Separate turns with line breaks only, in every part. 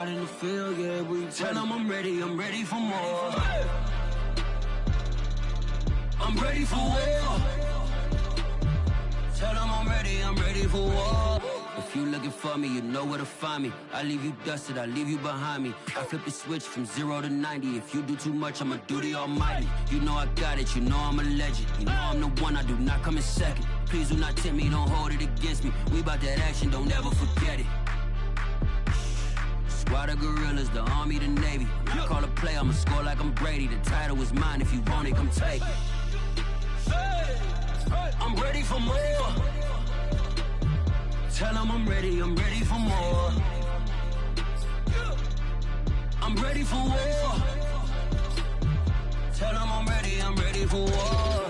In the field, yeah, we tell them I'm ready for more. I'm ready for war. Tell them I'm ready for war. If you looking for me, you know where to find me. I leave you dusted, I leave you behind me. I flip the switch from 0 to 90. If you do too much, I'ma do the almighty. You know I got it, you know I'm a legend. You know I'm the one, I do not come in second. Please do not tempt me, don't hold it against me. We about that action, don't ever forget it. Squad of gorillas, the army, the navy. When I call a play, I'ma score like I'm Brady. The title is mine, if you want it, come take it. I'm ready for more. Tell them I'm ready for more. I'm ready for war. Tell them I'm ready for war.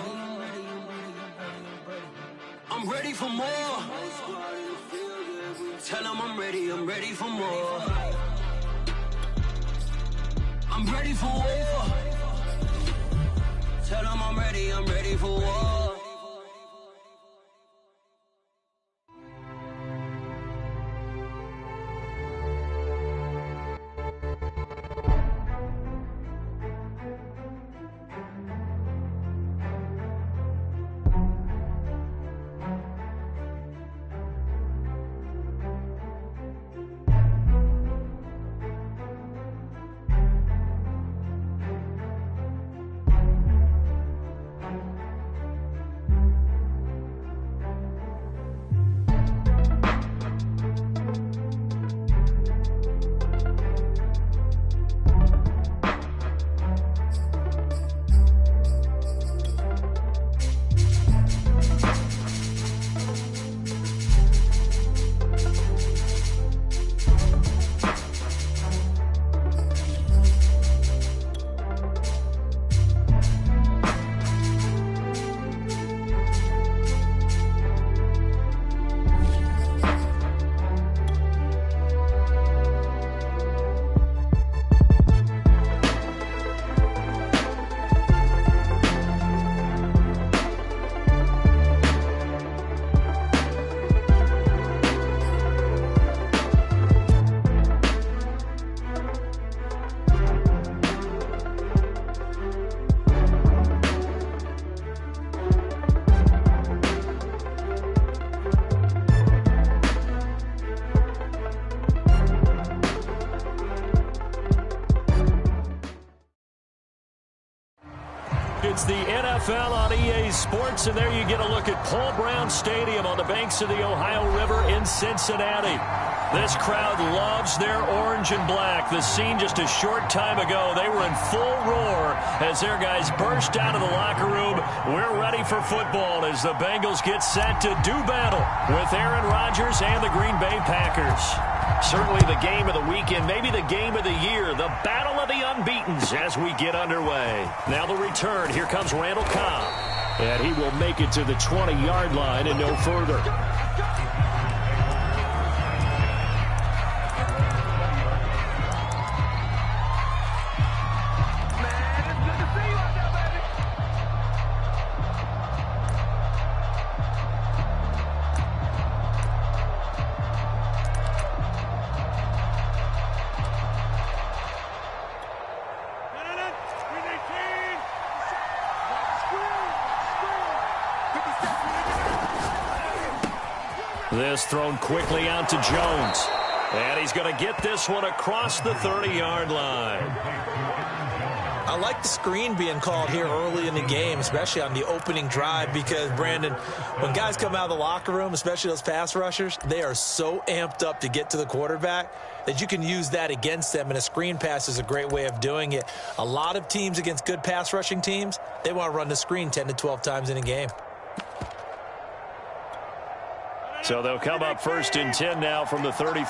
I'm ready for more. Tell them I'm ready for more. I'm ready for war. Tell them I'm ready for war.
It's the NFL on EA Sports, and there you get a look at Paul Brown Stadium on the banks of the Ohio River in Cincinnati. This crowd loves their orange and black. The scene just a short time ago, they were in full roar as their guys burst out of the locker room. We're ready for football as the Bengals get set to do battle with Aaron Rodgers and the Green Bay Packers. Certainly the game of the weekend, maybe the game of the year, the battle of the unbeatens as we get underway. Now the return, here comes Randall Cobb. And he will make it to the 20-yard line and no further. This thrown quickly out to Jones. And he's going to get this one across the 30-yard line.
I like the screen being called here early in the game, especially on the opening drive, because, Brandon, when guys come out of the locker room, especially those pass rushers, they are so amped up to get to the quarterback that you can use that against them, and a screen pass is a great way of doing it. A lot of teams against good pass rushing teams, they want to run the screen 10 to 12 times in a game.
So they'll come up 1st and 10 now from the 33.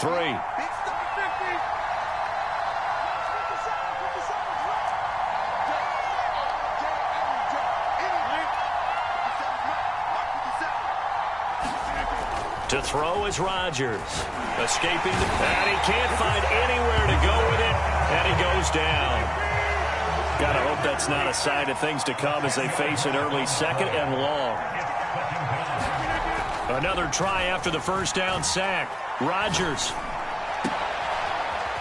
To throw is Rodgers. Escaping, and he can't find anywhere to go with it, and he goes down. Gotta hope that's not a sign of things to come as they face an early 2nd and long. Another try after the first down sack. Rodgers.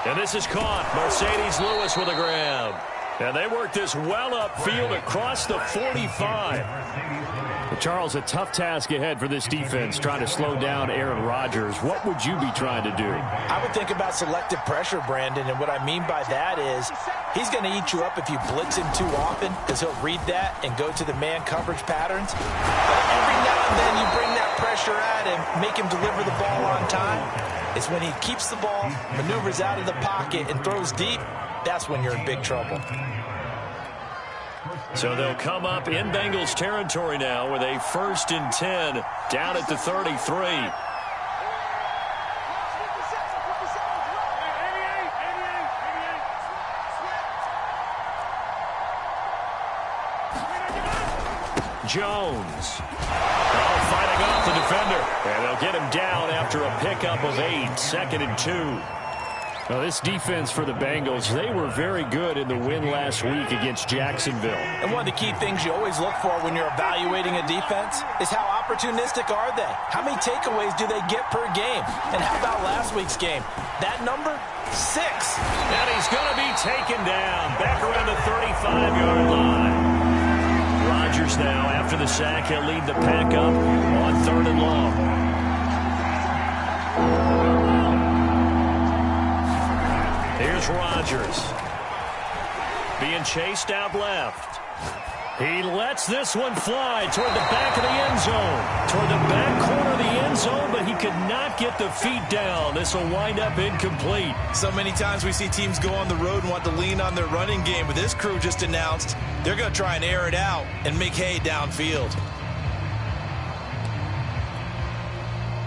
And this is caught. Mercedes Lewis with a grab. And they work this well upfield across the 45.
Charles, a tough task ahead for this defense, trying to slow down Aaron Rodgers. What would you be trying to do?
I would think about selective pressure, Brandon, and what I mean by that is he's going to eat you up if you blitz him too often, because he'll read that and go to the man coverage patterns. But every now and then you bring that pressure at him, make him deliver the ball on time. It's when he keeps the ball, maneuvers out of the pocket, and throws deep, that's when you're in big trouble.
So they'll come up in Bengals territory now with a 1st and 10 down at the 33. Jones. Fighting off the defender. And they'll get him down after a pickup of 8. 2nd and 2.
Well, this defense for the Bengals, they were very good in the win last week against Jacksonville.
And one of the key things you always look for when you're evaluating a defense is how opportunistic are they? How many takeaways do they get per game? And how about last week's game? That number, 6.
And he's going to be taken down back around the 35-yard line. Rodgers now, after the sack, he'll lead the pack up on 3rd and long. Here's Rodgers. Being chased out left. He lets this one fly toward the back of the end zone. Toward the back corner of the end zone, but he could not get the feet down. This will wind up incomplete.
So many times we see teams go on the road and want to lean on their running game, but this crew just announced they're going to try and air it out and make hay downfield.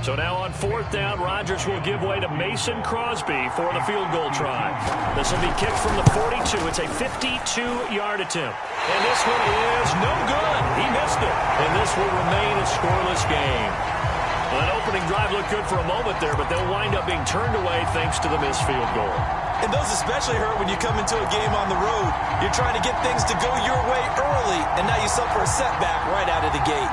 So now on 4th down, Rodgers will give way to Mason Crosby for the field goal try. This will be kicked from the 42. It's a 52-yard attempt. And this one is no good. He missed it. And this will remain a scoreless game. Well, that opening drive looked good for a moment there, but they'll wind up being turned away thanks to the missed field goal.
And those especially hurt when you come into a game on the road. You're trying to get things to go your way early, and now you suffer a setback right out of the gate.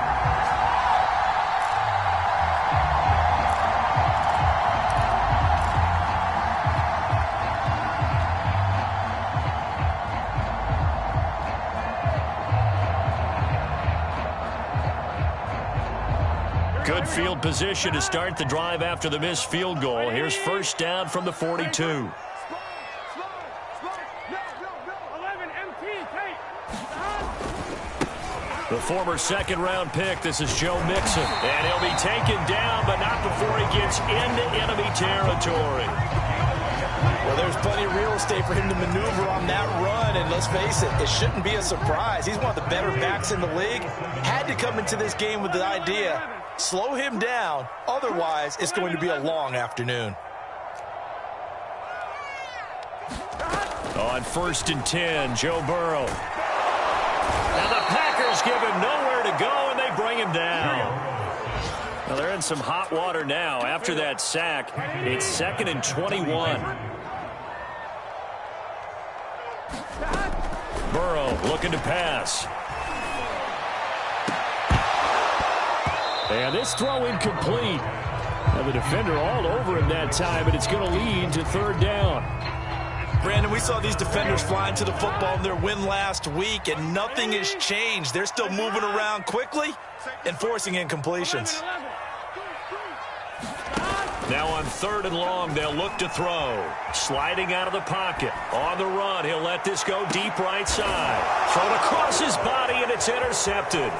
Good field position to start the drive after the missed field goal. Here's 1st down from the 42. The former 2nd-round pick, this is Joe Mixon. And he'll be taken down, but not before he gets into enemy territory.
Well, there's plenty of real estate for him to maneuver on that run, and let's face it, it shouldn't be a surprise. He's one of the better backs in the league. Had to come into this game with the idea, slow him down, otherwise it's going to be a long afternoon.
On 1st and 10, Joe Burrow. And the Packers give him nowhere to go, and they bring him down. Well, they're in some hot water now. After that sack, it's 2nd and 21. Burrow looking to pass. And this throw incomplete. Now the defender all over him that time, but it's going to lead to 3rd down.
Brandon, we saw these defenders flying to the football in their win last week, and nothing has changed. They're still moving around quickly and forcing incompletions.
Now on 3rd and long, they'll look to throw. Sliding out of the pocket. On the run, he'll let this go deep right side. Thrown across his body, and it's intercepted.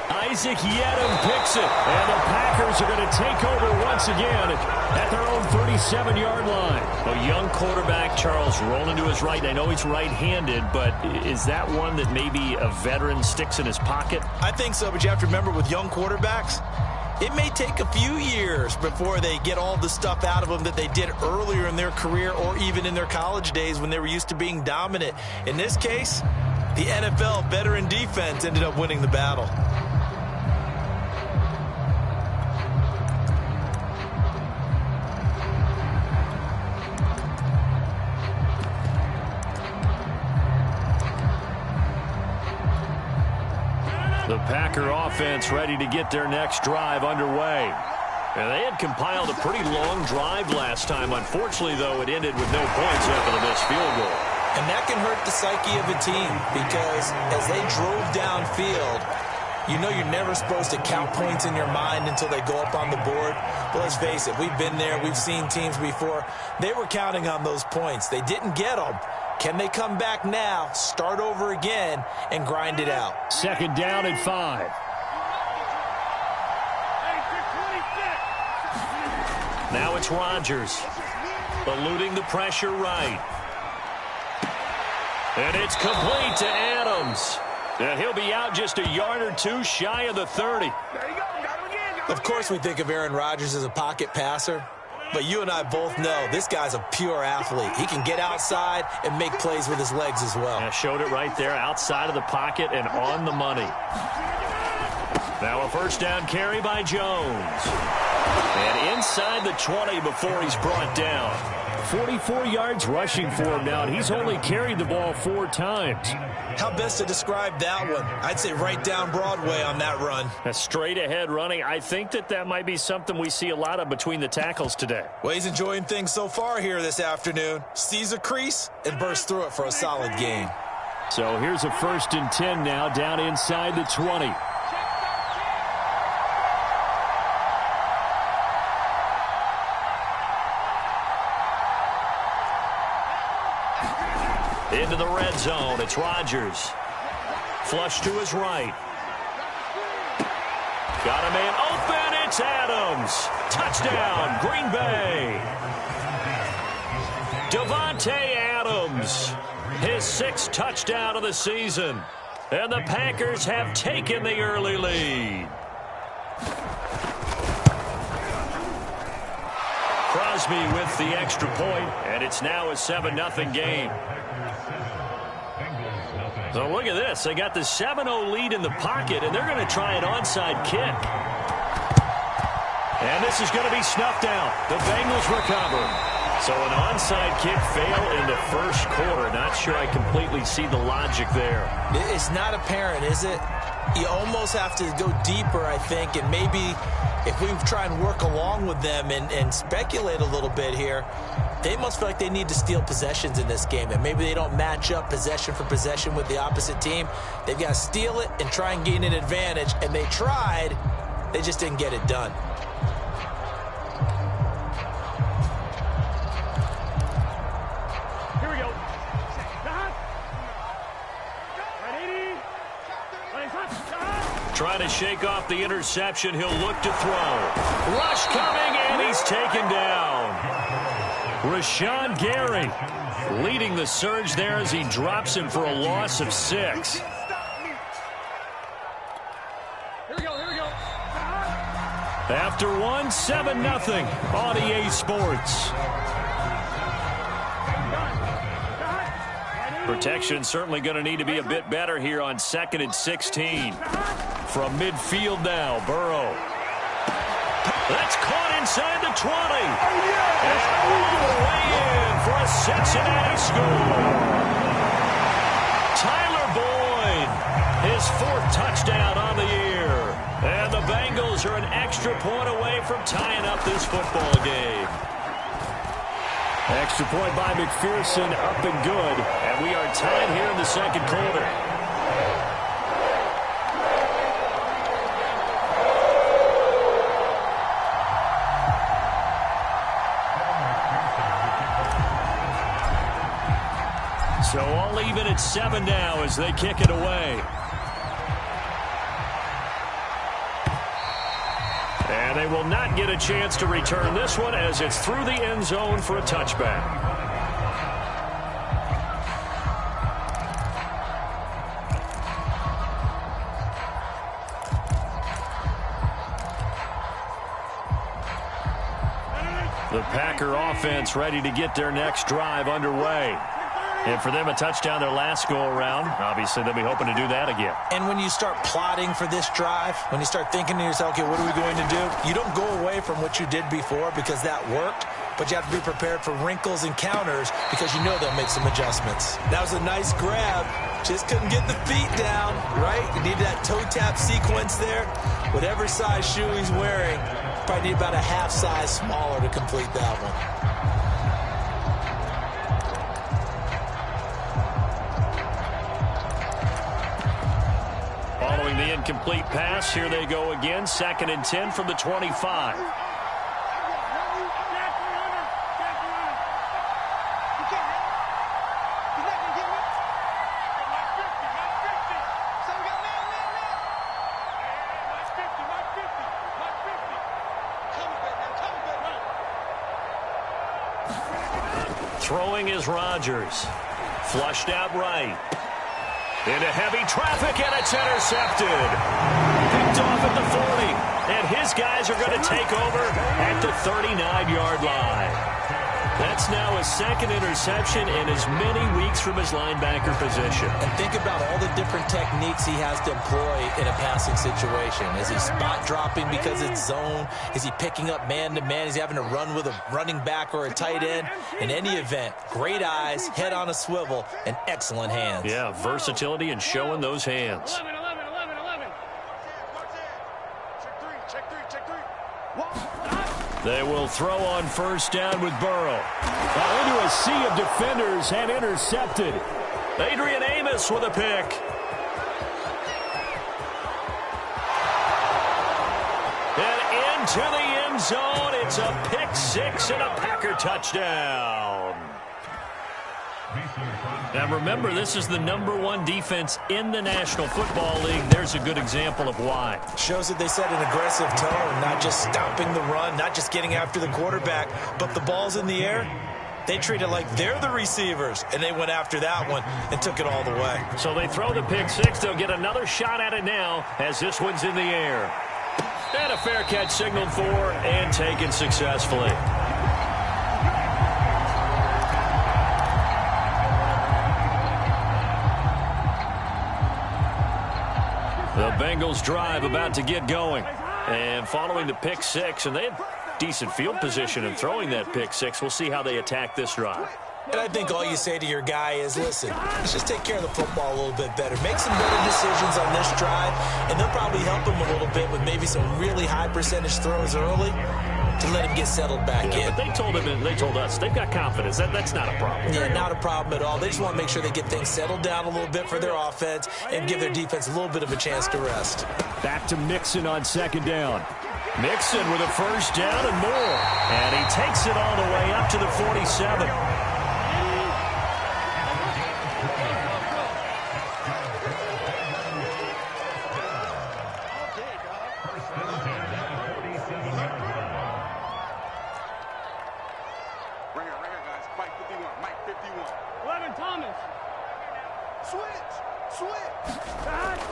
Isaac Yedem picks it, and the Packers are going to take over once again at their own 37-yard line. A young quarterback, Charles, rolling to his right. I know he's right-handed, but is that one that maybe a veteran sticks in his pocket?
I think so, but you have to remember with young quarterbacks, it may take a few years before they get all the stuff out of them that they did earlier in their career or even in their college days when they were used to being dominant. In this case, the NFL veteran defense ended up winning the battle.
The Packer offense ready to get their next drive underway. And they had compiled a pretty long drive last time. Unfortunately, though, it ended with no points after the missed field goal.
And that can hurt the psyche of a team because as they drove downfield, you know you're never supposed to count points in your mind until they go up on the board. But let's face it, we've been there. We've seen teams before. They were counting on those points. They didn't get them. Can they come back now, start over again, and grind it out?
Second down and 5.
Now it's Rodgers, eluding the pressure right. And it's complete to Adams. And he'll be out just a yard or two shy of the 30.
Of course we think of Aaron Rodgers as a pocket passer, but you and I both know this guy's a pure athlete. He can get outside and make plays with his legs as well.
Yeah, showed it right there, outside of the pocket and on the money. Now a first down carry by Jones. And inside the 20 before he's brought down.
44 yards rushing for him now, and he's only carried the ball 4 times.
How best to describe that one? I'd say right down Broadway on that run.
A straight ahead running. I think that might be something we see a lot of between the tackles today.
Well, he's enjoying things so far here this afternoon. Sees a crease and bursts through it for a solid gain.
So here's a 1st and 10 now, down inside the 20.
Into the red zone, it's Rodgers. Flush to his right. Got a man open, it's Adams. Touchdown, Green Bay. Davante Adams, his 6th touchdown of the season. And the Packers have taken the early lead. Crosby with the extra point, and it's now a 7-0 game. So look at this. They got the 7-0 lead in the pocket, and they're going to try an onside kick. And this is going to be snuffed out. The Bengals recover. So an onside kick fail in the first quarter. Not sure I completely see the logic there.
It's not apparent, is it? You almost have to go deeper, I think, and maybe if we try and work along with them and speculate a little bit here, they must feel like they need to steal possessions in this game, and maybe they don't match up possession for possession with the opposite team. They've got to steal it and try and gain an advantage, and they tried. They just didn't get it done.
Here we go.
Trying to shake off the interception. He'll look to throw. Rush coming, and he's taken down. Rashawn Gary leading the surge there as he drops him for a loss of 6.
Here we go.
After 1, 7-0 on EA Sports. Protection certainly going to need to be a bit better here on 2nd and 16. From midfield now, Burrow. That's caught inside the 20. And all the way in for a Cincinnati score. Tyler Boyd, his 4th touchdown on the year. And the Bengals are an extra point away from tying up this football game.
Extra point by McPherson, up and good.
And we are tied here in the second quarter. So all even at 7 now as they kick it away. And they will not get a chance to return this one as it's through the end zone for a touchback. The Packer offense ready to get their next drive underway. And for them, a touchdown their last go-around. Obviously, they'll be hoping to do that again.
And when you start plotting for this drive, when you start thinking to yourself, okay, what are we going to do? You don't go away from what you did before because that worked, but you have to be prepared for wrinkles and counters because you know they'll make some adjustments. That was a nice grab. Just couldn't get the feet down, right? You need that toe tap sequence there. Whatever size shoe he's wearing, Probably need about a half size smaller to complete that one.
Following the incomplete pass, here they go again. 2nd and 10 from the 25. Throwing is Rodgers. Flushed out right. Into heavy traffic, and it's intercepted. Picked off at the 40. And his guys are going to take over at the 39-yard line. That's now his 2nd interception in as many weeks from his linebacker position.
And think about all the different techniques he has to employ in a passing situation. Is he spot dropping because it's zone? Is he picking up man-to-man? Is he having to run with a running back or a tight end? In any event, great eyes, head on a swivel, and excellent hands.
Yeah, versatility and showing those hands.
11. Check three.
They will throw on 1st down with Burrow.
Into a sea of defenders and intercepted.
Adrian Amos with a pick. And into the end zone. It's a pick 6 and a Packer touchdown. Now remember, this is the #1 defense in the National Football League. There's a good example of why.
Shows that they set an aggressive tone, not just stopping the run, not just getting after the quarterback, but the ball's in the air. They treat it like they're the receivers, and they went after that one and took it all the way.
So they throw the pick 6. They'll get another shot at it now as this one's in the air. And a fair catch signaled for and taken successfully. The Bengals drive about to get going. And following the pick 6, and they had decent field position in throwing that pick 6. We'll see how they attack this drive.
And I think all you say to your guy is, listen, let's just take care of the football a little bit better. Make some better decisions on this drive, and they'll probably help him a little bit with maybe some really high percentage throws early to let him get settled back in.
But they told him, and they told us, they've got confidence. That's not a problem.
Yeah, not a problem at all. They just want to make sure they get things settled down a little bit for their offense and give their defense a little bit of a chance to rest.
Back to Mixon on 2nd down.
Mixon with a 1st down and more. And he takes it all the way up to the 47.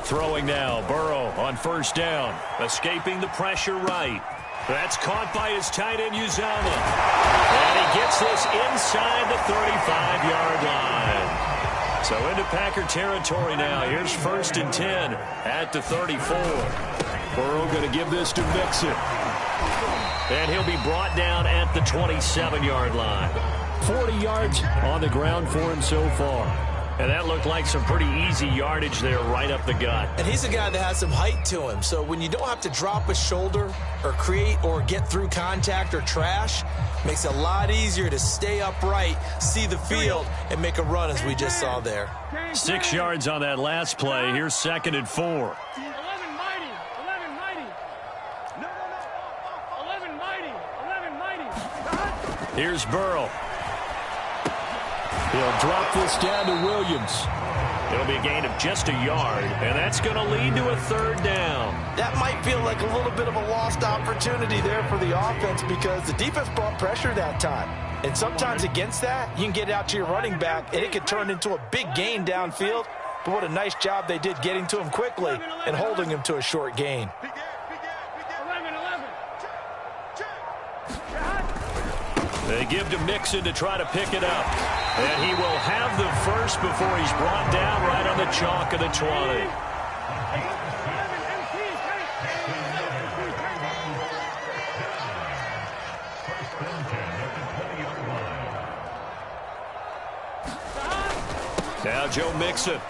Throwing now, Burrow on 1st down, escaping the pressure right. That's caught by his tight end, Uzama. And he gets this inside the 35-yard line. So into Packer territory now. Here's 1st and 10 at the 34.
Burrow going to give this to Mixon.
And he'll be brought down at the 27-yard line.
40 yards on the ground for him so far.
And that looked like some pretty easy yardage there right up the gut.
And he's a guy that has some height to him. So when you don't have to drop a shoulder or create or get through contact or trash, makes it a lot easier to stay upright, see the field, and make a run as we just saw there.
6 yards on that last play. Here's 2nd and 4.
11 mighty.
Here's Burrow.
He'll drop this down to Williams.
It'll be a gain of just a yard, and that's going to lead to a 3rd down.
That might feel like a little bit of a lost opportunity there for the offense because the defense brought pressure that time. And sometimes against that, you can get out to your running back, and it could turn into a big gain downfield. But what a nice job they did getting to him quickly and holding him to a short gain.
They give to Mixon to try to pick it up. And he will have the first before he's brought down right on the chalk of the 20. Now Joe Mixon.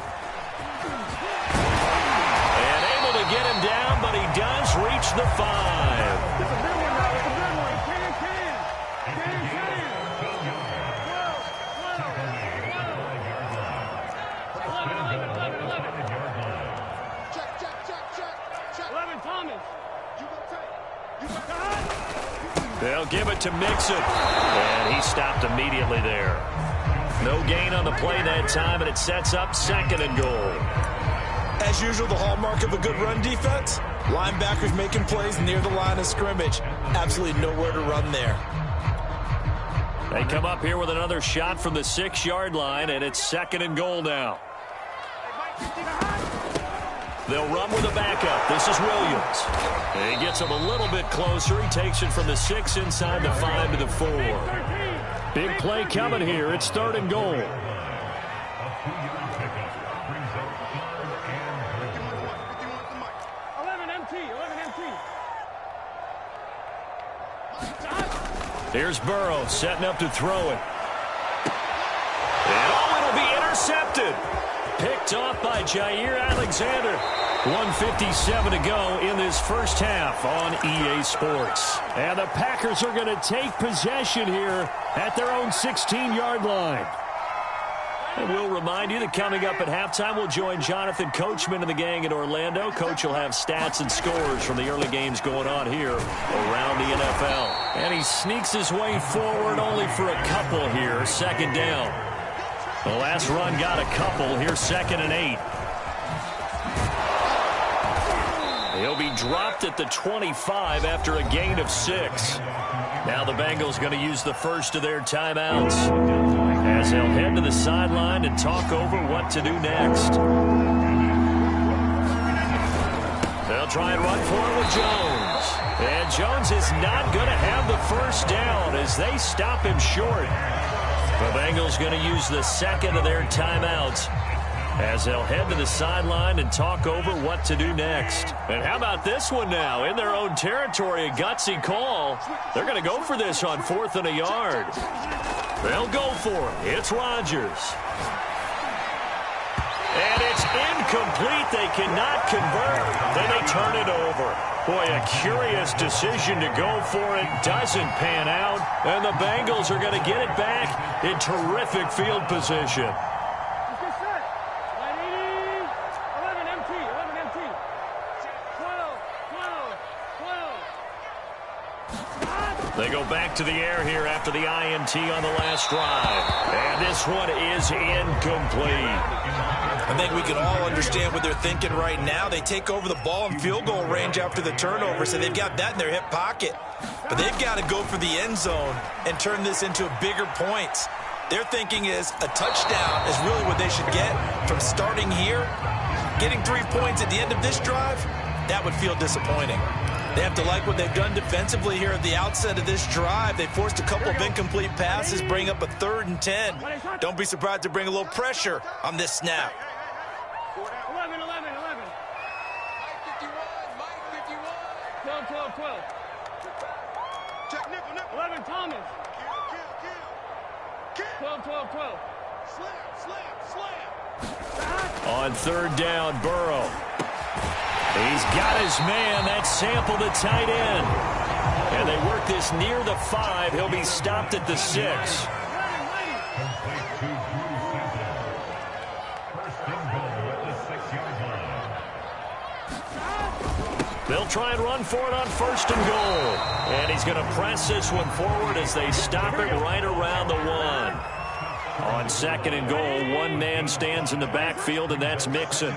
And able to get him down, but he does reach the 5. They'll give it to Mixon. And he stopped immediately there. No gain on the play that time, and it sets up 2nd and goal.
As usual, the hallmark of a good run defense, linebackers making plays near the line of scrimmage. Absolutely nowhere to run there.
They come up here with another shot from the 6-yard line, and it's 2nd and goal now. They'll run with a backup. This is Williams. And he gets him a little bit closer. He takes it from the 6 inside the 5 to the 4.
Big play coming here. It's 3rd and goal.
11 MT.
Here's Burrow setting up to throw it. And it'll be intercepted. Picked off by Jair Alexander. 1:57 to go in this first half on EA Sports.
And the Packers are going to take possession here at their own 16-yard line.
And we'll remind you that coming up at halftime, we'll join Jonathan Coachman and the gang in Orlando. Coach will have stats and scores from the early games going on here around the NFL. And he sneaks his way forward only for a couple here. 2nd down. The last run got a couple. Here's 2nd and 8. He'll be dropped at the 25 after a gain of 6. Now the Bengals going to use the first of their timeouts as they'll head to the sideline and talk over what to do next. They'll try and run for it with Jones. And Jones is not going to have the first down as they stop him short. The Bengals going to use the 2nd of their timeouts as they'll head to the sideline and talk over what to do next. And how about this one now? In their own territory, a gutsy call. They're going to go for this on 4th and a yard. They'll go for it. It's Rodgers. And it's incomplete. They cannot convert. Then they turn it over. Boy, a curious decision to go for it. Doesn't pan out. And the Bengals are going to get it back in terrific field position. They go back to the air here after the INT on the last drive. And this one is incomplete.
I think we can all understand what they're thinking right now. They take over the ball in field goal range after the turnover, so they've got that in their hip pocket. But they've got to go for the end zone and turn this into bigger points. Their thinking is a touchdown is really what they should get from starting here. Getting 3 points at the end of this drive, that would feel disappointing. They have to like what they've done defensively here at the outset of this drive. They forced a couple of incomplete passes, bring up a 3rd and 10. Don't be surprised to bring a little pressure on this snap.
11. Mike 51. 12. Check nickel. 11 Thomas. Kill. 12. Slam.
On 3rd down, Burrow. He's got his man. That's Sample, the tight end. And they work this near the 5. He'll be stopped at the 6. They'll try and run for it on 1st and goal. And he's going to press this one forward as they stop it right around the 1. On 2nd and goal, one man stands in the backfield, and that's Mixon.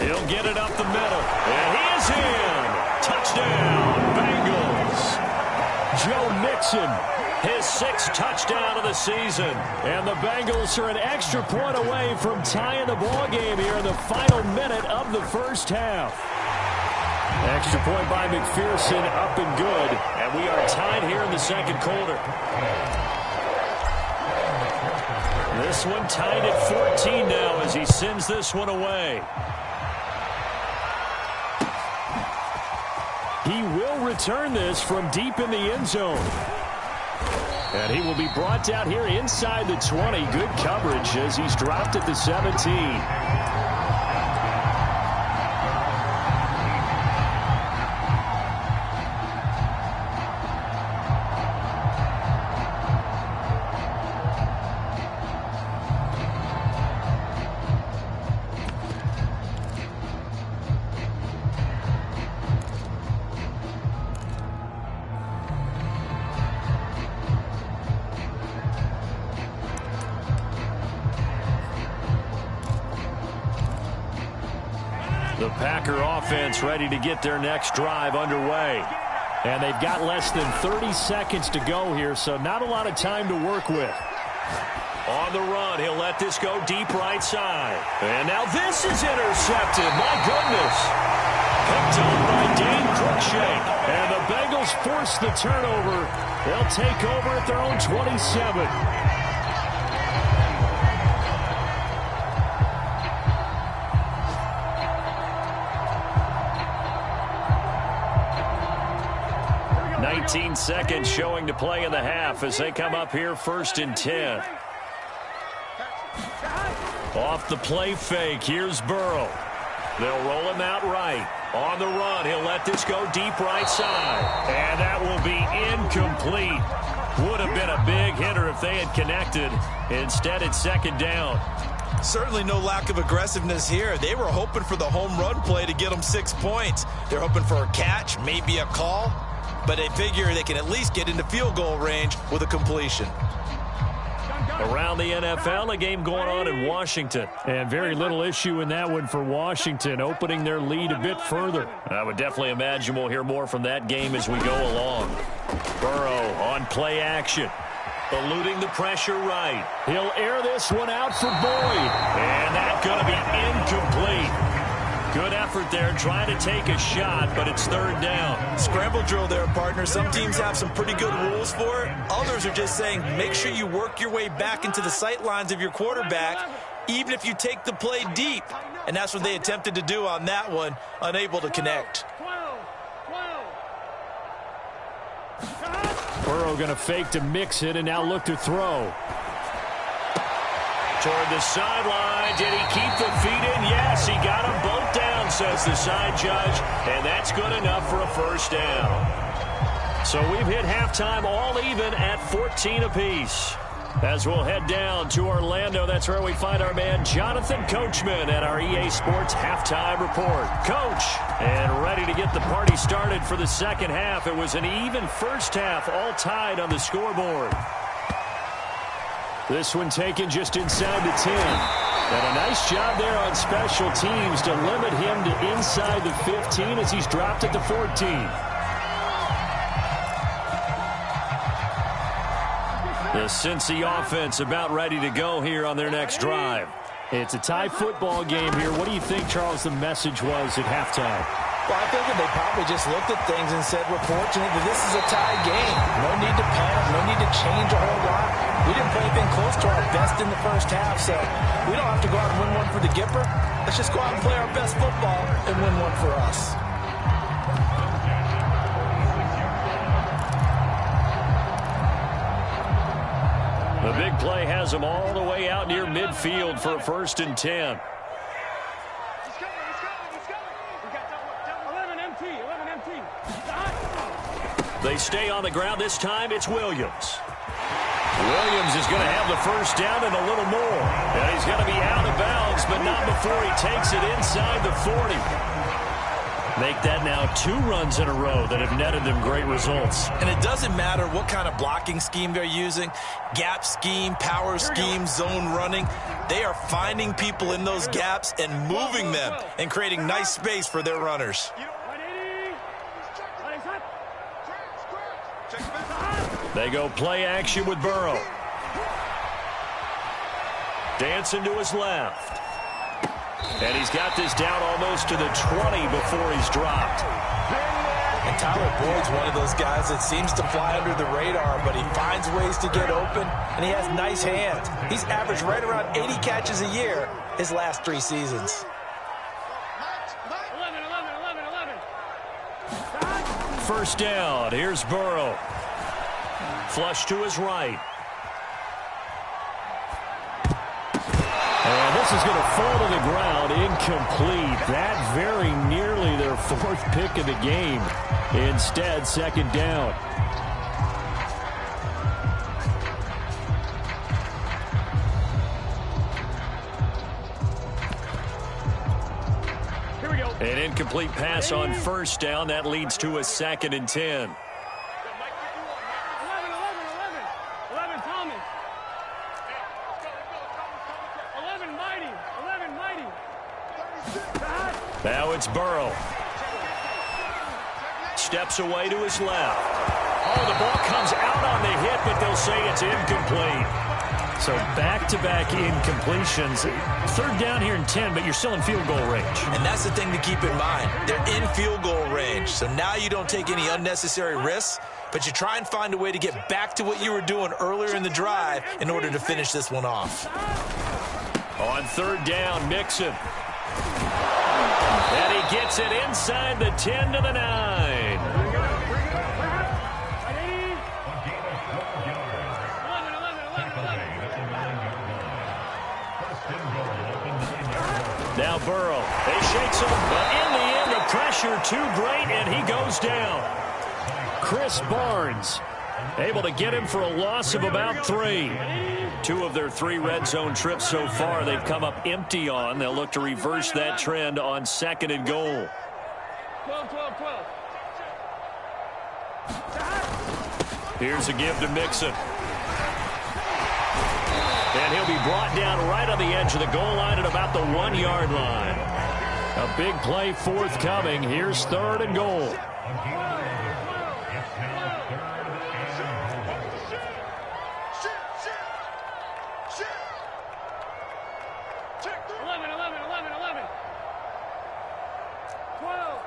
He'll get it up the middle. And he is in. Touchdown, Bengals.
Joe Mixon,
his 6th touchdown of the season.
And the Bengals are an extra point away from tying the ball game here in the final minute of the first half. Extra point by McPherson, up and good.
And we are tied here in the 2nd quarter. This one tied at 14 now as he sends this one away.
He will return this from deep in the end zone. And he will be brought down here inside the 20. Good coverage as he's dropped at the 17.
The Packer offense ready to get their next drive underway. And they've got less than 30 seconds to go here, so not a lot of time to work with. On the run, he'll let this go deep right side. And now this is intercepted. My goodness. Picked up by Dane Cruikshank. And the Bengals force the turnover. They'll take over at their own 27. Seconds showing to play in the half as they come up here 1st and 10. Off the play fake, here's Burrow. They'll roll him out right. On the run, he'll let this go deep right side. And that will be incomplete. Would have been a big hitter if they had connected. Instead, it's 2nd down.
Certainly no lack of aggressiveness here. They were hoping for the home run play to get them 6 points. They're hoping for a catch, maybe a call. But they figure they can at least get into field goal range with a completion.
Around the NFL, a game going on in Washington. And very little issue in that one for Washington, opening their lead a bit further. I would definitely imagine we'll hear more from that game as we go along. Burrow on play action. Eluding the pressure right. He'll air this one out for Boyd. And that's going to be incomplete. Good effort there trying to take a shot, but it's 3rd down.
Scramble drill there, partner. Some teams have some pretty good rules for it. Others are just saying make sure you work your way back into the sight lines of your quarterback, even if you take the play deep. And that's what they attempted to do on that one, unable to connect.
Burrow going to fake to mix it and now look to throw. Toward the sideline. Did he keep the feet in? Yes, he got them both down, says the side judge. And that's good enough for a 1st down. So we've hit halftime all even at 14 apiece. As we'll head down to Orlando, that's where we find our man Jonathan Coachman at our EA Sports Halftime Report. Coach, and ready to get the party started for the 2nd half. It was an even 1st half, all tied on the scoreboard. This one taken just inside the 10. And a nice job there on special teams to limit him to inside the 15 as he's dropped at the 14. The Cincy offense about ready to go here on their next drive. It's a tie football game here. What do you think, Charles, the message was at halftime?
Well, I think they probably just looked at things and said, we're fortunate that this is a tie game. No need to panic, no need to change a whole lot. We didn't play anything close to our best in the 1st half, so we don't have to go out and win one for the Gipper. Let's just go out and play our best football and win one for us.
The big play has them all the way out near midfield for a 1st and 10. They stay on the ground. This time it's Williams. Williams is going to have the 1st down and a little more. And he's going to be out of bounds, but not before he takes it inside the 40. Make that now 2 runs in a row that have netted them great results.
And it doesn't matter what kind of blocking scheme they're using, gap scheme, power scheme, zone running. They are finding people in those gaps and moving them and creating nice space for their runners.
They go play action with Burrow. Dancing to his left. And he's got this down almost to the 20 before he's dropped.
And Tyler Boyd's one of those guys that seems to fly under the radar, but he finds ways to get open, and he has nice hands. He's averaged right around 80 catches a year his last 3 seasons.
1st down. Here's Burrow. Flush to his right. And this is going to fall to the ground, incomplete. That very nearly their 4th pick of the game. Instead, 2nd down. Here we go. An incomplete pass on 1st down. That leads to a 2nd and 10. Now it's Burrow. Steps away to his left. Oh, the ball comes out on the hit, but they'll say it's incomplete.
So back-to-back incompletions. Third down here and 10, but you're still in field goal range.
And that's the thing to keep in mind. They're in field goal range. So now you don't take any unnecessary risks, but you try and find a way to get back to what you were doing earlier in the drive in order to finish this one off.
On third down, Mixon. And he gets it inside the 10 to the 9. Now Burrow. They shakes him, but in the end, the pressure too great, and he goes down.
Chris Barnes able to get him for a loss of about 3.
2 of their 3 red zone trips so far they've come up empty on. They'll look to reverse that trend on 2nd and goal.
12.
Here's a give to Mixon. And he'll be brought down right on the edge of the goal line at about the 1-yard line.
A big play forthcoming. Here's 3rd and goal.
Check 11. 12.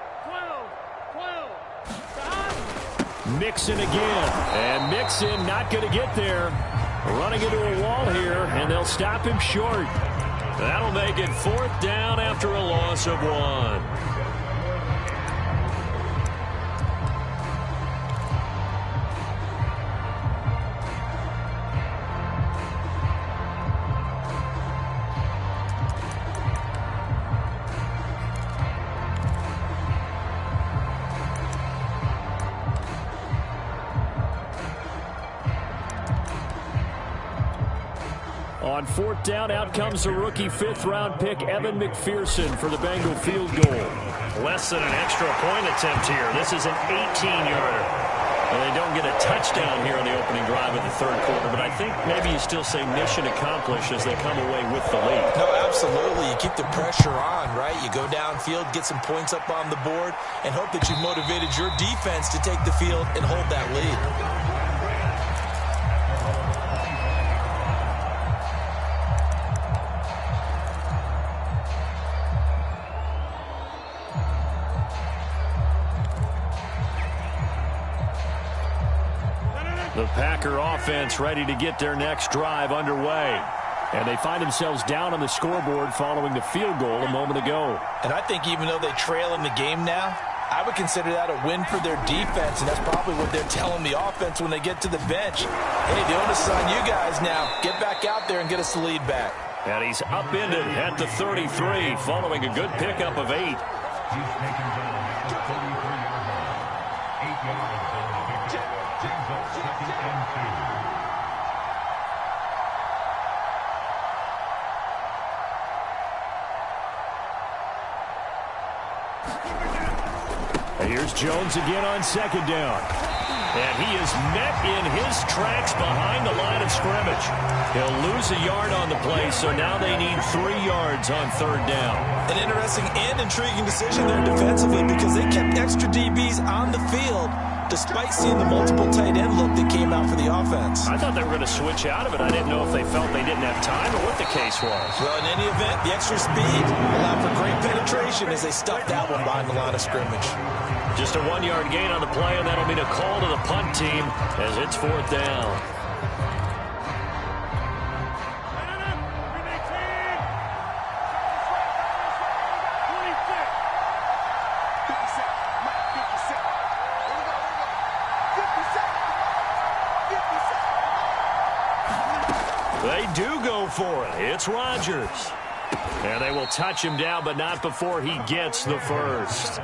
Mixon again. And Mixon not going to get there. Running into a wall here, and they'll stop him short.
That'll make it 4th down after a loss of 1.
On 4th down, out comes the rookie 5th-round pick, Evan McPherson, for the Bengal field goal.
Less than an extra point attempt here. This is an 18-yarder. And they don't get a touchdown here on the opening drive of the 3rd quarter, but I think maybe you still say mission accomplished as they come away with the lead.
No, absolutely. You keep the pressure on, right? You go downfield, get some points up on the board, and hope that you've motivated your defense to take the field and hold that lead.
The Packer offense ready to get their next drive underway. And they find themselves down on the scoreboard following the field goal a moment ago.
And I think even though they trail in the game now, I would consider that a win for their defense, and that's probably what they're telling the offense when they get to the bench. Hey, the onus is on you guys now. Get back out there and get us the lead back.
And he's upended at the 33 following a good pickup of 8.
Here's Jones again on 2nd down.
And he is met in his tracks behind the line of scrimmage. He'll lose a yard on the play, so now they need 3 yards on 3rd down.
An interesting and intriguing decision there defensively because they kept extra DBs on the field despite seeing the multiple tight end look that came out for the offense.
I thought they were going to switch out of it. I didn't know if they felt they didn't have time or what the case was.
Well, in any event, the extra speed allowed for great penetration as they stuffed that one behind the line of scrimmage.
Just a 1-yard gain on the play, and that'll mean a call to the punt team as it's 4th down. They do go for it. It's Rodgers. And they will touch him down, but not before he gets the first.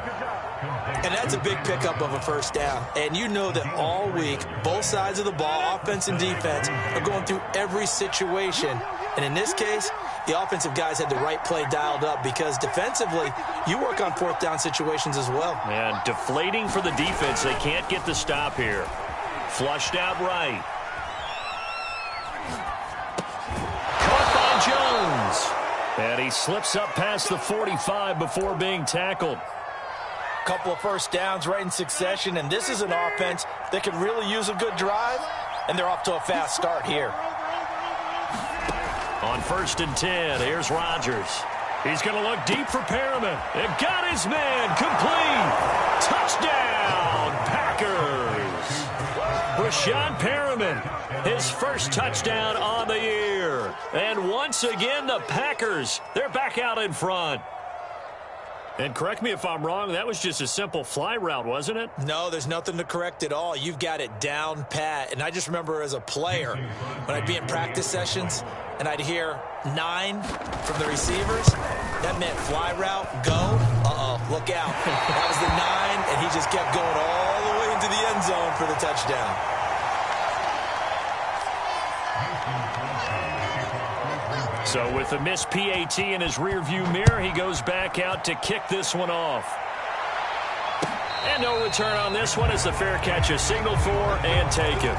And that's a big pickup of a 1st down. And you know that all week, both sides of the ball, offense and defense, are going through every situation. And in this case, the offensive guys had the right play dialed up because defensively, you work on 4th down situations as well.
And deflating for the defense. They can't get the stop here. Flushed out right. Caught by Jones.
And he slips up past the 45 before being tackled.
Couple of first downs right in succession, and this is an offense that could really use a good drive, and they're off to a fast start here.
On 1st and 10, here's Rodgers. He's going to look deep for Perriman. It got his man. Complete. Touchdown, Packers. Brashad Perriman, his first touchdown on the year. And once again, the Packers, they're back out in front. And correct me if I'm wrong, that was just a simple fly route, wasn't it?
No, there's nothing to correct at all. You've got it down pat. And I just remember as a player, when I'd be in practice sessions and I'd hear 9 from the receivers, that meant fly route, go, look out. That was the 9, and he just kept going all the way into the end zone for the touchdown.
So with a missed PAT in his rearview mirror, he goes back out to kick this one off. And no return on this one as the fair catch is signaled for and taken.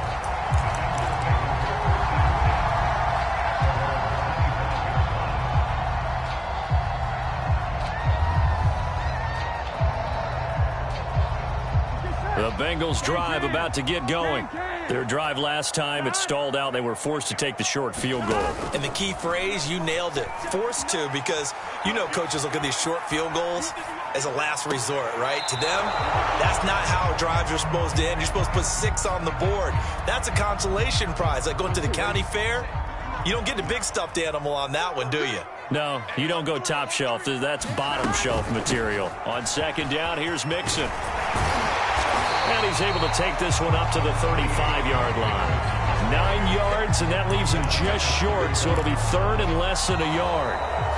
The Bengals drive about to get going. Their drive last time, it stalled out. They were forced to take the short field goal.
And the key phrase, you nailed it. Forced to, because you know coaches look at these short field goals as a last resort, right? To them, that's not how drives are supposed to end. You're supposed to put 6 on the board. That's a consolation prize. Like going to the county fair, you don't get the big stuffed animal on that one, do you?
No, you don't go top shelf. That's bottom shelf material. On 2nd down, here's Mixon. And he's able to take this one up to the 35-yard line. 9 yards, and that leaves him just short, so it'll be 3rd and less than a yard.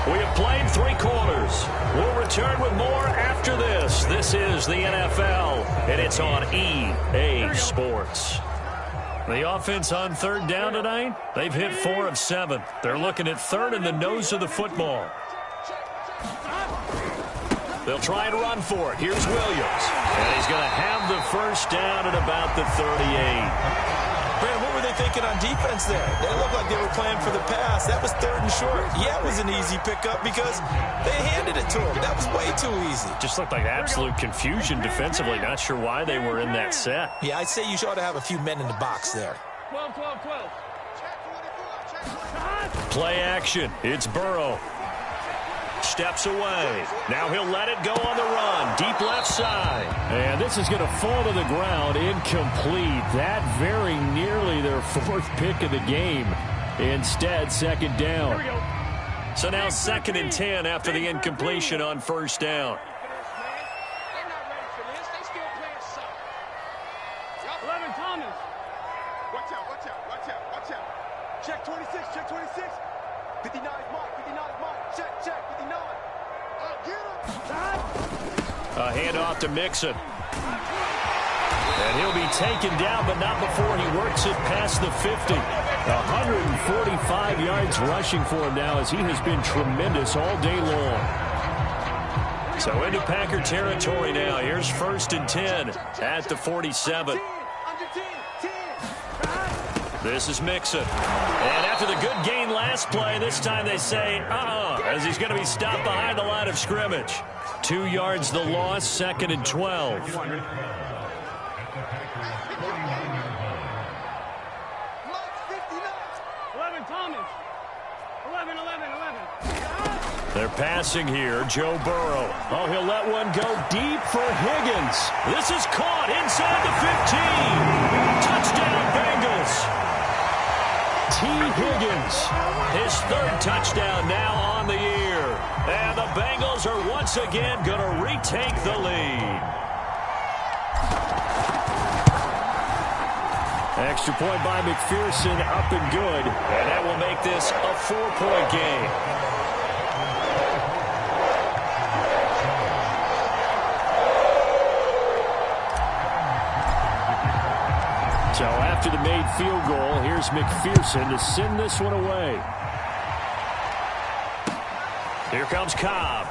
We have played 3 quarters. We'll return with more after this. This is the NFL, and it's on EA Sports. The offense on 3rd down tonight, they've hit 4 of 7. They're looking at 3rd in the nose of the football. They'll try and run for it. Here's Williams. And he's going to have the first down at about the 38.
Brandon, what were they thinking on defense there? They looked like they were playing for the pass. That was 3rd and short. Yeah, it was an easy pickup because they handed it to him. That was way too easy.
Just looked like absolute confusion defensively. Not sure why they were in that set.
Yeah, I'd say you ought to have a few men in the box there.
12, 12, 12.
Play action. It's Burrow. Steps away. Now he'll let it go on the run. Deep left side. And this is going to fall to the ground. Incomplete. That very nearly their 4th pick of the game. Instead, 2nd down. So now 2nd and 10 after the incompletion on 1st down.
They're not ready for this. They still playing soft. 11 Thomas. Watch out, watch out, watch out, watch out. Check 26, check 26. 59 Mike, 59 Mike. Check, check, 59. Get him.
A handoff to Mixon. And he'll be taken down, but not before he works it past the 50. 145 yards rushing for him now as he has been tremendous all day long. So into Packer territory now. Here's 1st and 10 at the 47. This is Mixon. And after the good gain last play, this time they say, as he's going to be stopped behind the line of scrimmage. 2 yards the loss, 2nd and 12.
11 Thomas. 11, 11, 11.
They're passing here. Joe Burrow. Oh, he'll let one go deep for Higgins. This is caught inside the 15. Touchdown, Bengals. T. Higgins, his 3rd touchdown now on the year. And the Bengals are once again going to retake the lead. Extra point by McPherson, up and good. And that will make this a 4-point game. So after the made field goal, here's McPherson to send this one away. Here comes Cobb.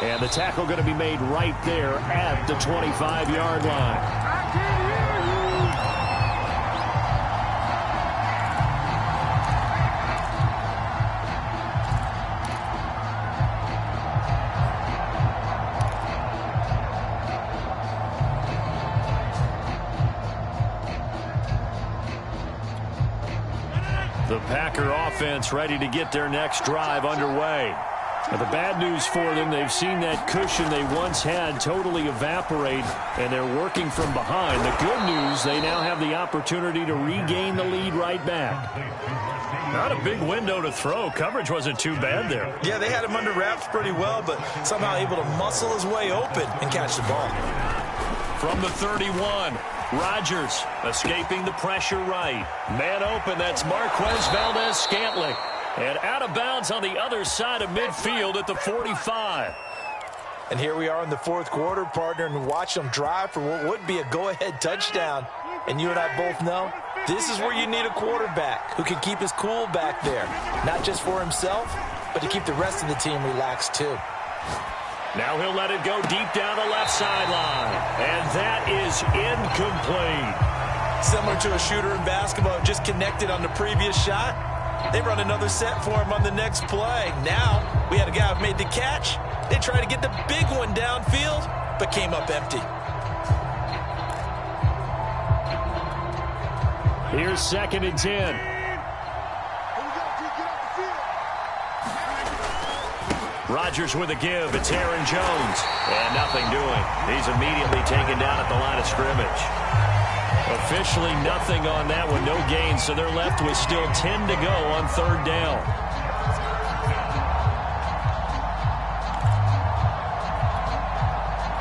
And the tackle going to be made right there at the 25-yard line.
The Packer offense ready to get their next drive underway. Now, the bad news for them, they've seen that cushion they once had totally evaporate, and they're working from behind. The good news, they now have the opportunity to regain the lead right back. Not a big window to throw. Coverage wasn't too bad there.
Yeah, they had him under wraps pretty well, but somehow able to muscle his way open and catch the ball.
From the 31, Rodgers escaping the pressure right. Man open, that's Marquez Valdez-Scantling. And out of bounds on the other side of midfield at the 45.
And here we are in the fourth quarter, partner, and watch them drive for what would be a go-ahead touchdown. And you and I both know this is where you need a quarterback who can keep his cool back there. Not just for himself, but to keep the rest of the team relaxed too.
Now he'll let it go deep down the left sideline. And that is incomplete.
Similar to a shooter in basketball, just connected on the previous shot. They run another set for him on the next play. Now, we had a guy who made the catch. They tried to get the big one downfield, but came up empty.
Here's 2nd and 10. Rodgers with a give. It's Aaron Jones. And nothing doing. He's immediately taken down at the line of scrimmage. Officially nothing on that one, no gain, so they're left with still 10 to go on 3rd down.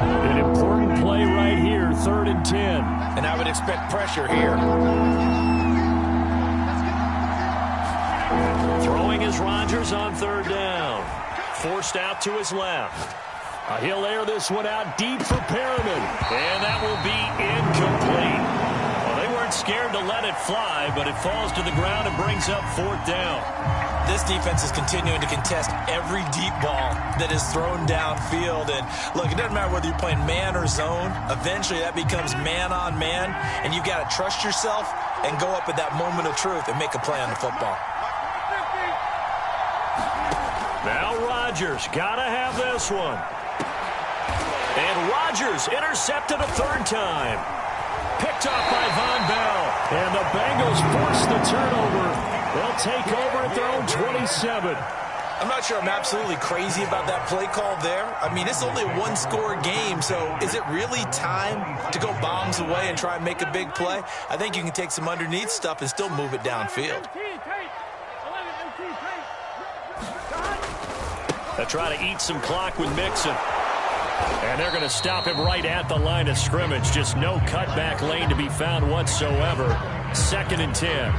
An important play right here, 3rd and 10.
And I would expect pressure here.
Throwing is Rodgers on 3rd down. Forced out to his left. He'll air this one out deep for Perriman. And that will be incomplete. Scared to let it fly, but it falls to the ground and brings up 4th down.
This defense is continuing to contest every deep ball that is thrown downfield. And look, it doesn't matter whether you're playing man or zone. Eventually that becomes man on man, and you've got to trust yourself and go up at that moment of truth and make a play on the football.
Now Rodgers got to have this one. And Rodgers intercepted a 3rd time. Picked off by Von Bell. And the Bengals force the turnover. They'll take over at their own 27.
I'm not sure I'm absolutely crazy about that play call there. I mean, it's only a one-score game, so is it really time to go bombs away and try and make a big play? I think you can take some underneath stuff and still move it downfield.
They try to eat some clock with Mixon. And they're going to stop him right at the line of scrimmage. Just no cutback lane to be found whatsoever. 2nd and 10.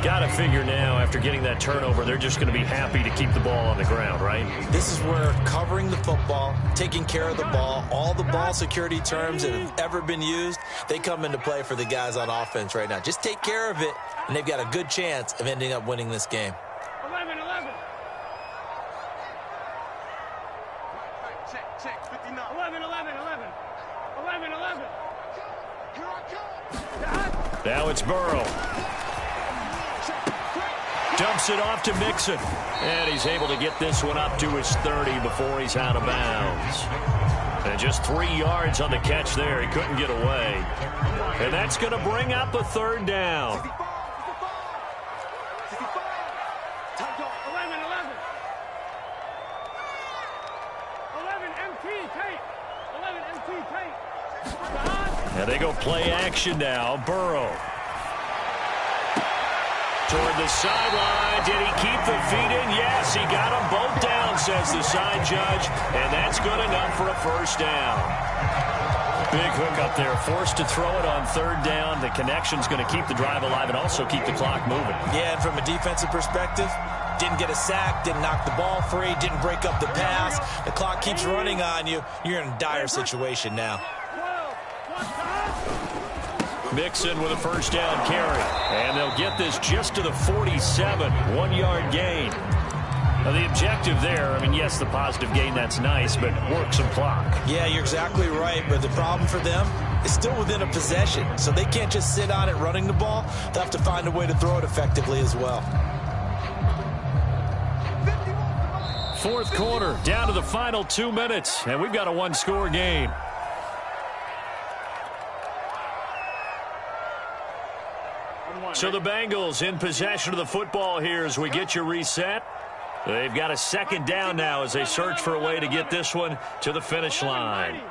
Got to figure now, after getting that turnover, they're just going to be happy to keep the ball on the ground, right?
This is where covering the football, taking care of the ball, all the ball security terms that have ever been used, they come into play for the guys on offense right now. Just take care of it, and they've got a good chance of ending up winning this game.
11-11. Check, 59. 11-11. Here I come.
Now it's Burrow. Dumps it off to Mixon. And he's able to get this one up to his 30 before he's out of bounds. And just 3 yards on the catch there. He couldn't get away. And that's going to bring up a 3rd down.
11-11. 11 MT tape. 11 MT tape.
And they go play action now. Burrow. Toward the sideline. Did he keep the feet in? Yes, he got them both down, says the side judge. And that's good enough for a 1st down. Big hook up there. Forced to throw it on 3rd down. The connection's going to keep the drive alive and also keep the clock moving.
Yeah, and from a defensive perspective, didn't get a sack, didn't knock the ball free, didn't break up the pass. The clock keeps running on you. You're in a dire situation now.
Mixon with a 1st down carry. And they'll get this just to the 47. 1-yard gain. Now the objective there, I mean, yes, the positive gain, that's nice, but work some clock.
Yeah, you're exactly right. But the problem for them is still within a possession. So they can't just sit on it running the ball. They'll have to find a way to throw it effectively as well.
4th quarter, down to the final 2 minutes. And we've got a 1-score game. So the Bengals in possession of the football here as we get you reset. They've got a second down now as they search for a way to get this one to the finish line.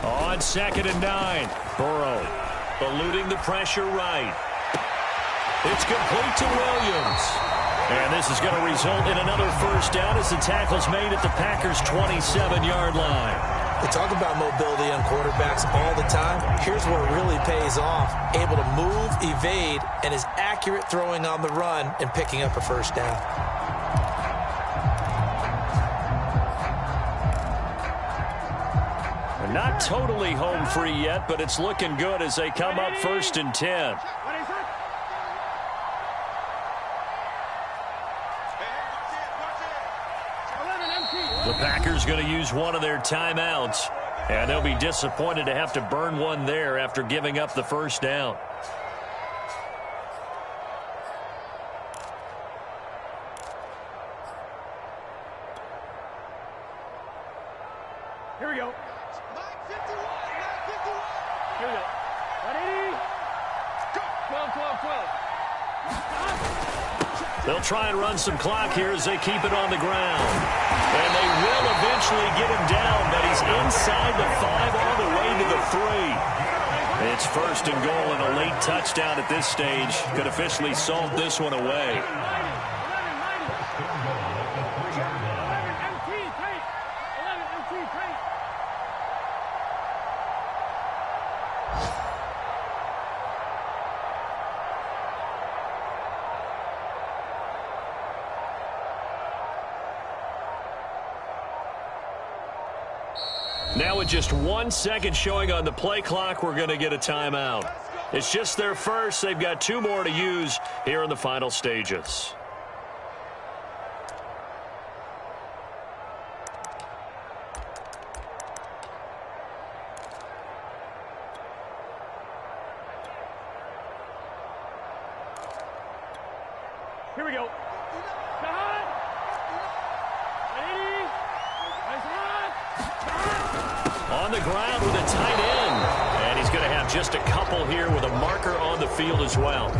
On 2nd and 9, Burrow eluding the pressure right. It's complete to Williams. And this is going to result in another first down as the tackle's made at the Packers' 27-yard line.
We talk about mobility on quarterbacks all the time. Here's where it really pays off. Able to move, evade, and is accurate throwing on the run and picking up a first down.
They're not totally home free yet, but it's looking good as they come up 1st and 10. The Packers going to use one of their timeouts, and they'll be disappointed to have to burn one there after giving up the first down.
Here we go. 9:51. Here we go. Ready? Go. 12.
They'll try and run some clock here as they keep it on the ground. And they will eventually get him down, but he's inside the 5 all the way to the 3. It's 1st and goal, and a late touchdown at this stage could officially salt this one away. Now with just 1 second showing on the play clock, we're going to get a timeout. It's just their first. They've got 2 more to use here in the final stages.
Here we go.
On the ground with a tight end. And he's going to have just a couple here with a marker on the field as well.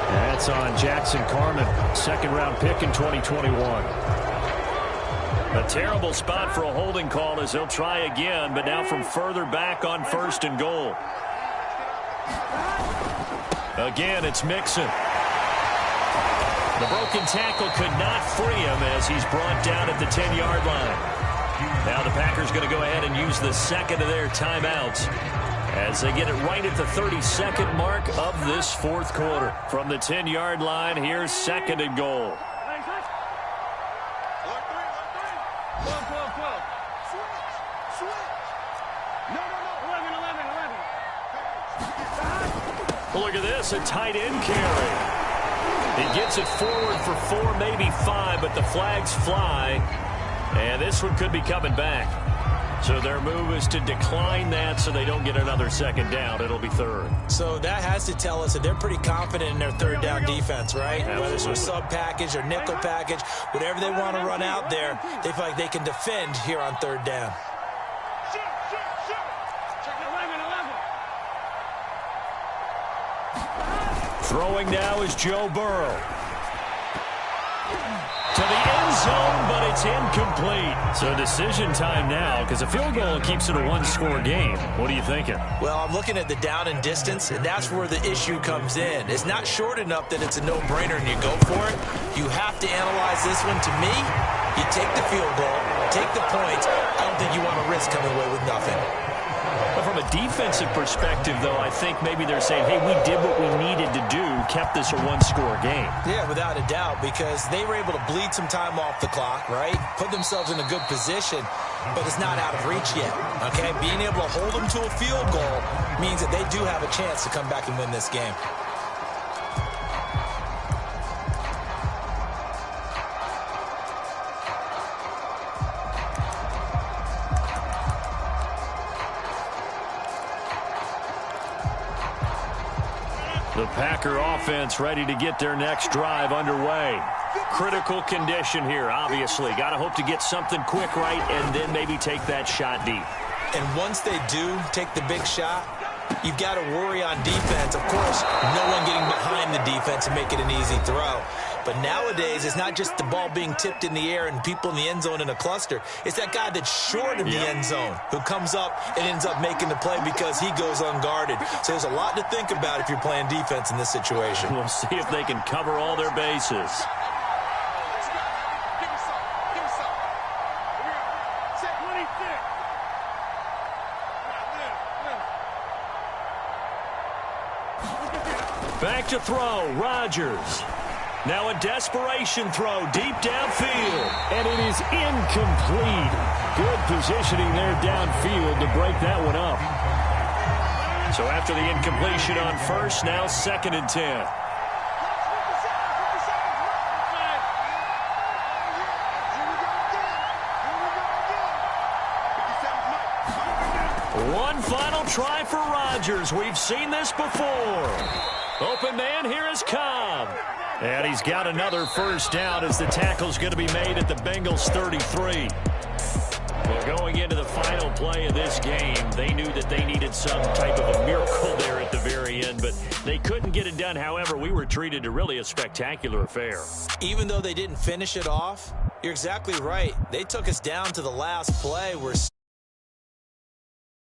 That's on Jackson Carman, 2nd-round pick in 2021.
A terrible spot for a holding call as they'll try again, but now from further back on 1st and goal. Again, it's Mixon. The broken tackle could not free him as he's brought down at the 10-yard line. Now the Packers going to go ahead and use the second of their timeouts as they get it right at the 32nd mark of this 4th quarter. From the 10-yard line, here's 2nd and goal.
11.
Look at this, a tight end carry. He gets it forward for 4, maybe 5, but the flags fly. And this one could be coming back. So their move is to decline that so they don't get another second down. It'll be 3rd.
So that has to tell us that they're pretty confident in their 3rd down defense, right?
Absolutely.
Whether it's a sub package or nickel package, whatever they want to run out there, they feel like they can defend here on 3rd down.
Throwing now is Joe Burrow. To the end zone, but it's incomplete. So decision time now because a field goal keeps it a 1-score game. What are you thinking?
Well, I'm looking at the down and distance, and that's where the issue comes in. It's not short enough that it's a no-brainer and you go for it. You have to analyze this one. To me, you take the field goal, take the points. I don't think you want to risk coming away with nothing.
But from a defensive perspective, though, I think maybe they're saying, hey, we did what we needed to do, kept this a 1-score game.
Yeah, without a doubt, because they were able to bleed some time off the clock, right? Put themselves in a good position, but it's not out of reach yet, okay? Being able to hold them to a field goal means that they do have a chance to come back and win this game.
The Packer offense ready to get their next drive underway. Critical condition here, obviously. Got to hope to get something quick right and then maybe take that shot deep.
And once they do take the big shot, You've got to worry on defense. Of course, no one getting behind the defense and make it an easy throw. But nowadays, it's not just the ball being tipped in the air and people in the end zone in a cluster. It's that guy that's short of the end zone who comes up and ends up making the play because he goes unguarded. So there's a lot to think about if you're playing defense in this situation.
We'll see if they can cover all their bases. Back to throw, Rodgers. Now a desperation throw deep downfield.
And it is incomplete. Good positioning there downfield to break that one up.
So after the incompletion on first, now 2nd and 10. One final try for Rodgers. We've seen this before. Open man, here is Cobb. And he's got another first down as the tackle's going to be made at the Bengals 33. Well, going into the final play of this game, they knew that they needed some type of a miracle there at the very end, but they couldn't get it done. However, we were treated to really a spectacular affair.
Even though they didn't finish it off, you're exactly right. They took us down to the last play where